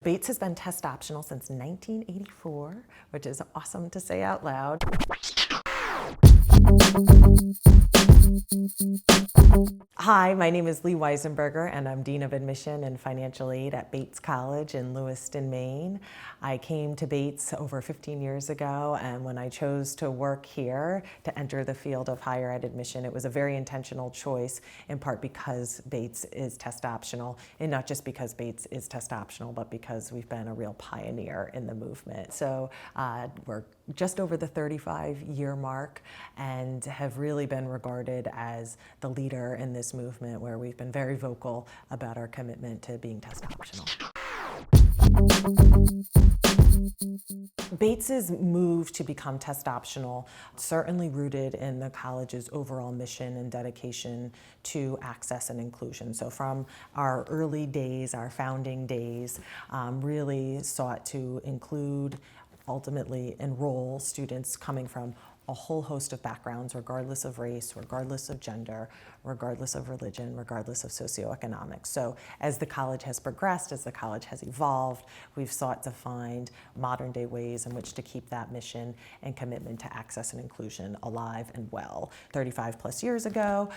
Bates has been test optional since 1984, which is awesome to say out loud. Hi, my name is Leigh Weisenburger, and I'm Dean of Admission and Financial Aid at Bates College in Lewiston, Maine. I came to Bates over 15 years ago, and when I chose to work here to enter the field of higher ed admission, it was a very intentional choice, in part because Bates is test optional, and not just because Bates is test optional, but because we've been a real pioneer in the movement. So we're just over the 35-year mark and have really been regarded as the leader in this movement, where we've been very vocal about our commitment to being test optional. Bates's move to become test optional certainly rooted in the college's overall mission and dedication to access and inclusion. So from our early days, our founding days, really sought to include, ultimately enroll students coming from a whole host of backgrounds, regardless of race, regardless of gender, regardless of religion, regardless of socioeconomics. So as the college has progressed, as the college has evolved, we've sought to find modern day ways in which to keep that mission and commitment to access and inclusion alive and well. 35 plus years ago,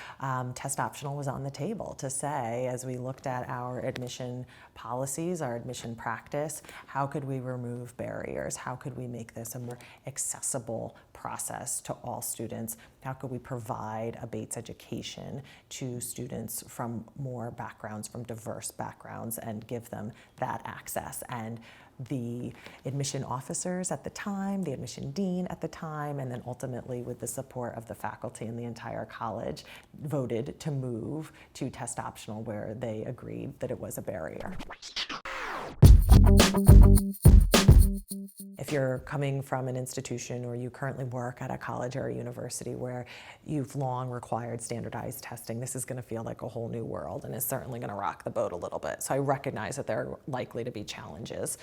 test optional was on the table to say, as we looked at our admission policies, our admission practice, how could we remove barriers? How could we make this a more accessible process to all students? How could we provide a Bates education to students from more backgrounds, from diverse backgrounds, and give them that access? And the admission officers at the time, the admission dean at the time, and then ultimately with the support of the faculty and the entire college, voted to move to test optional, where they agreed that it was a barrier. If you're coming from an institution or you currently work at a college or a university where you've long required standardized testing, this is going to feel like a whole new world, and it's certainly going to rock the boat a little bit. So I recognize that there are likely to be challenges.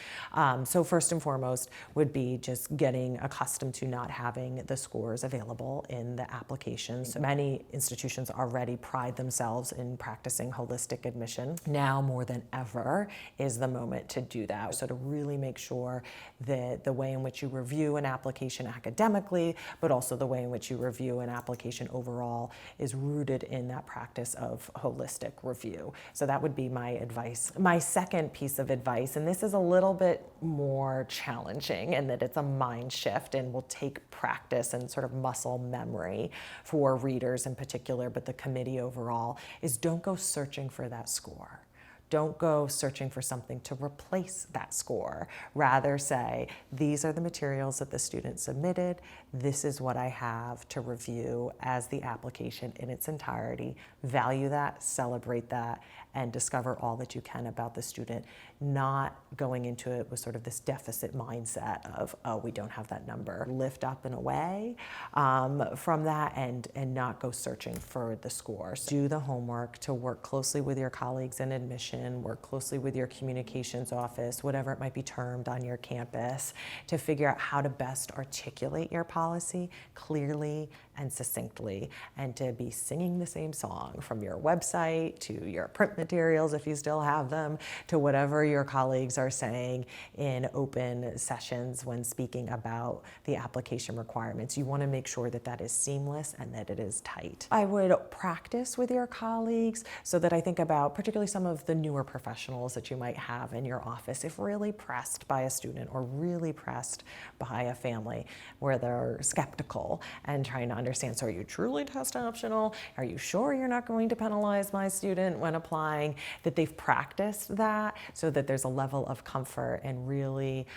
So first and foremost would be just getting accustomed to not having the scores available in the applications. Many institutions already pride themselves in practicing holistic admission. Now more than ever is the moment to do that. So to really make sure that the way in which you review an application academically, but also the way in which you review an application overall, is rooted in that practice of holistic review. So that would be my advice. My second piece of advice, and this is a little bit more challenging in that it's a mind shift and will take practice and sort of muscle memory for readers in particular, but the committee overall, is don't go searching for that score. Don't go searching for something to replace that score. Rather say, these are the materials that the student submitted. This is what I have to review as the application in its entirety. Value that, celebrate that, and discover all that you can about the student, not going into it with sort of this deficit mindset of, oh, we don't have that number. Lift up and away from that, and not go searching for the score. So do the homework to work closely with your colleagues in admission, work closely with your communications office, whatever it might be termed on your campus, to figure out how to best articulate your policy clearly and succinctly, and to be singing the same song from your website to your print materials, if you still have them, to whatever your colleagues are saying in open sessions when speaking about the application requirements. You want to make sure that that is seamless and that it is tight. I would practice with your colleagues, so that I think about particularly some of the newer professionals that you might have in your office, if really pressed by a student or really pressed by a family where they're skeptical and trying to understand, so are you truly test optional? Are you sure you're not going to penalize my student when applying? That they've practiced that, so that there's a level of comfort and really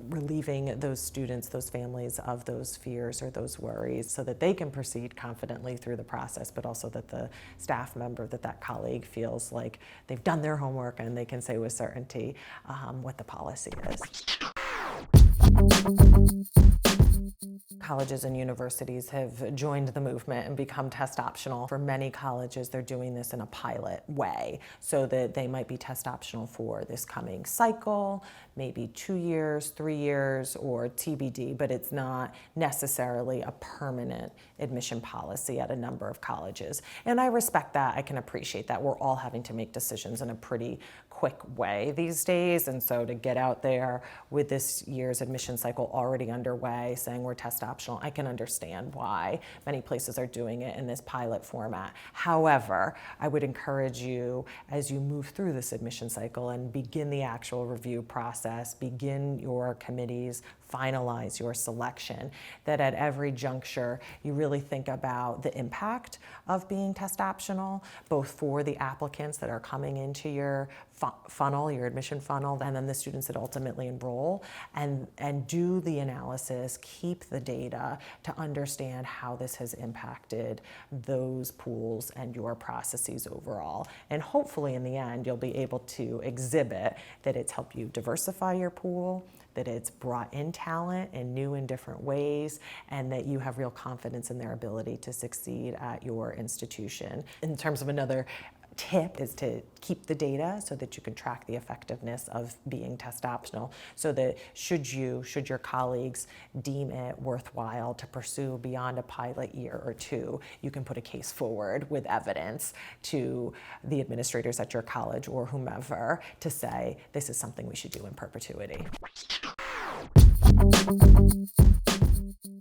relieving those students, those families, of those fears or those worries, so that they can proceed confidently through the process, but also that the staff member, that colleague feels like they've done their homework and they can say with certainty what the policy is. Colleges and universities have joined the movement and become test optional. For many colleges, they're doing this in a pilot way, so that they might be test optional for this coming cycle, maybe 2 years, 3 years, or TBD, but it's not necessarily a permanent admission policy at a number of colleges. And I respect that, I can appreciate that. We're all having to make decisions in a pretty quick way these days. And so to get out there with this year's admission cycle already underway, saying we're test optional, I can understand why many places are doing it in this pilot format. However, I would encourage you, as you move through this admission cycle and begin the actual review process, begin your committees, finalize your selection, that at every juncture you really think about the impact of being test optional, both for the applicants that are coming into your funnel, your admission funnel, and then the students that ultimately enroll, and do the analysis, keep the data to understand how this has impacted those pools and your processes overall. And hopefully in the end, you'll be able to exhibit that it's helped you diversify your pool, that it's brought in talent in new and different ways, and that you have real confidence in their ability to succeed at your institution. In terms of another tip is to keep the data so that you can track the effectiveness of being test optional, so that should your colleagues deem it worthwhile to pursue beyond a pilot year or two, you can put a case forward with evidence to the administrators at your college or whomever to say this is something we should do in perpetuity.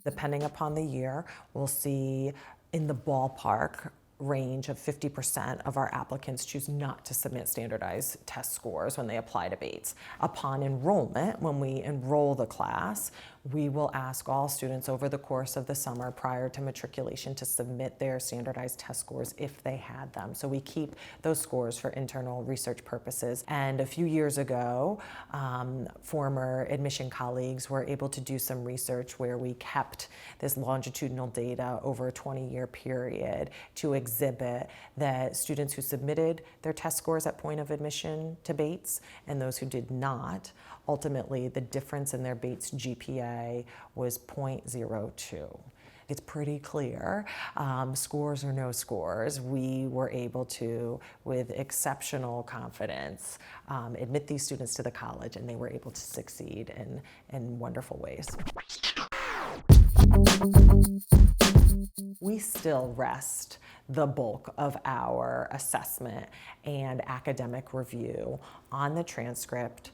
Depending upon the year, we'll see in the ballpark range of 50% of our applicants choose not to submit standardized test scores when they apply to Bates. Upon enrollment, when we enroll the class, we will ask all students over the course of the summer prior to matriculation to submit their standardized test scores if they had them. So we keep those scores for internal research purposes. And a few years ago, former admission colleagues were able to do some research where we kept this longitudinal data over a 20-year period to exhibit that students who submitted their test scores at point of admission to Bates and those who did not, ultimately the difference in their Bates GPA was 0.02. It's pretty clear, scores or no scores, we were able to, with exceptional confidence, admit these students to the college, and they were able to succeed in wonderful ways. We still rest the bulk of our assessment and academic review on the transcript,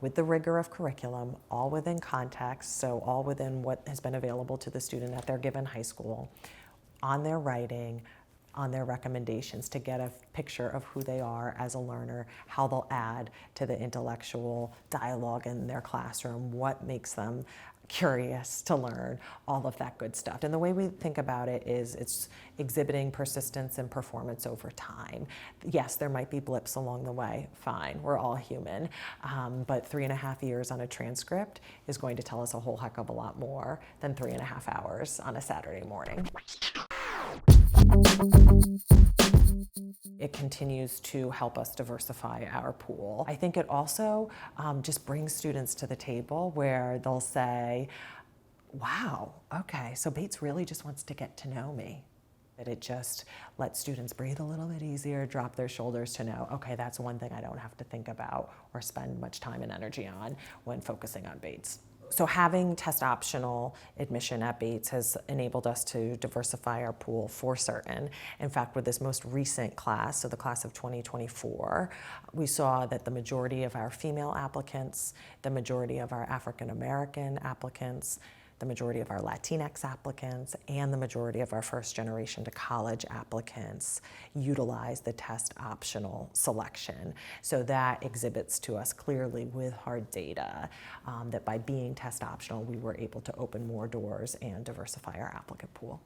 with the rigor of curriculum, all within context, so all within what has been available to the student at their given high school, on their writing, on their recommendations, to get a picture of who they are as a learner, how they'll add to the intellectual dialogue in their classroom, what makes them curious to learn, all of that good stuff. And the way we think about it is it's exhibiting persistence and performance over time. Yes, there might be blips along the way, fine, we're all human, but 3.5 years on a transcript is going to tell us a whole heck of a lot more than 3.5 hours on a Saturday morning. It continues to help us diversify our pool. I think it also just brings students to the table where they'll say, wow, okay, so Bates really just wants to get to know me. That it just lets students breathe a little bit easier, drop their shoulders to know, okay, that's one thing I don't have to think about or spend much time and energy on when focusing on Bates. So having test optional admission at Bates has enabled us to diversify our pool for certain. In fact, with this most recent class, so the class of 2024, we saw that the majority of our female applicants, the majority of our African American applicants, the majority of our Latinx applicants, and the majority of our first generation to college applicants utilize the test optional selection. So that exhibits to us clearly with hard data that by being test optional, we were able to open more doors and diversify our applicant pool.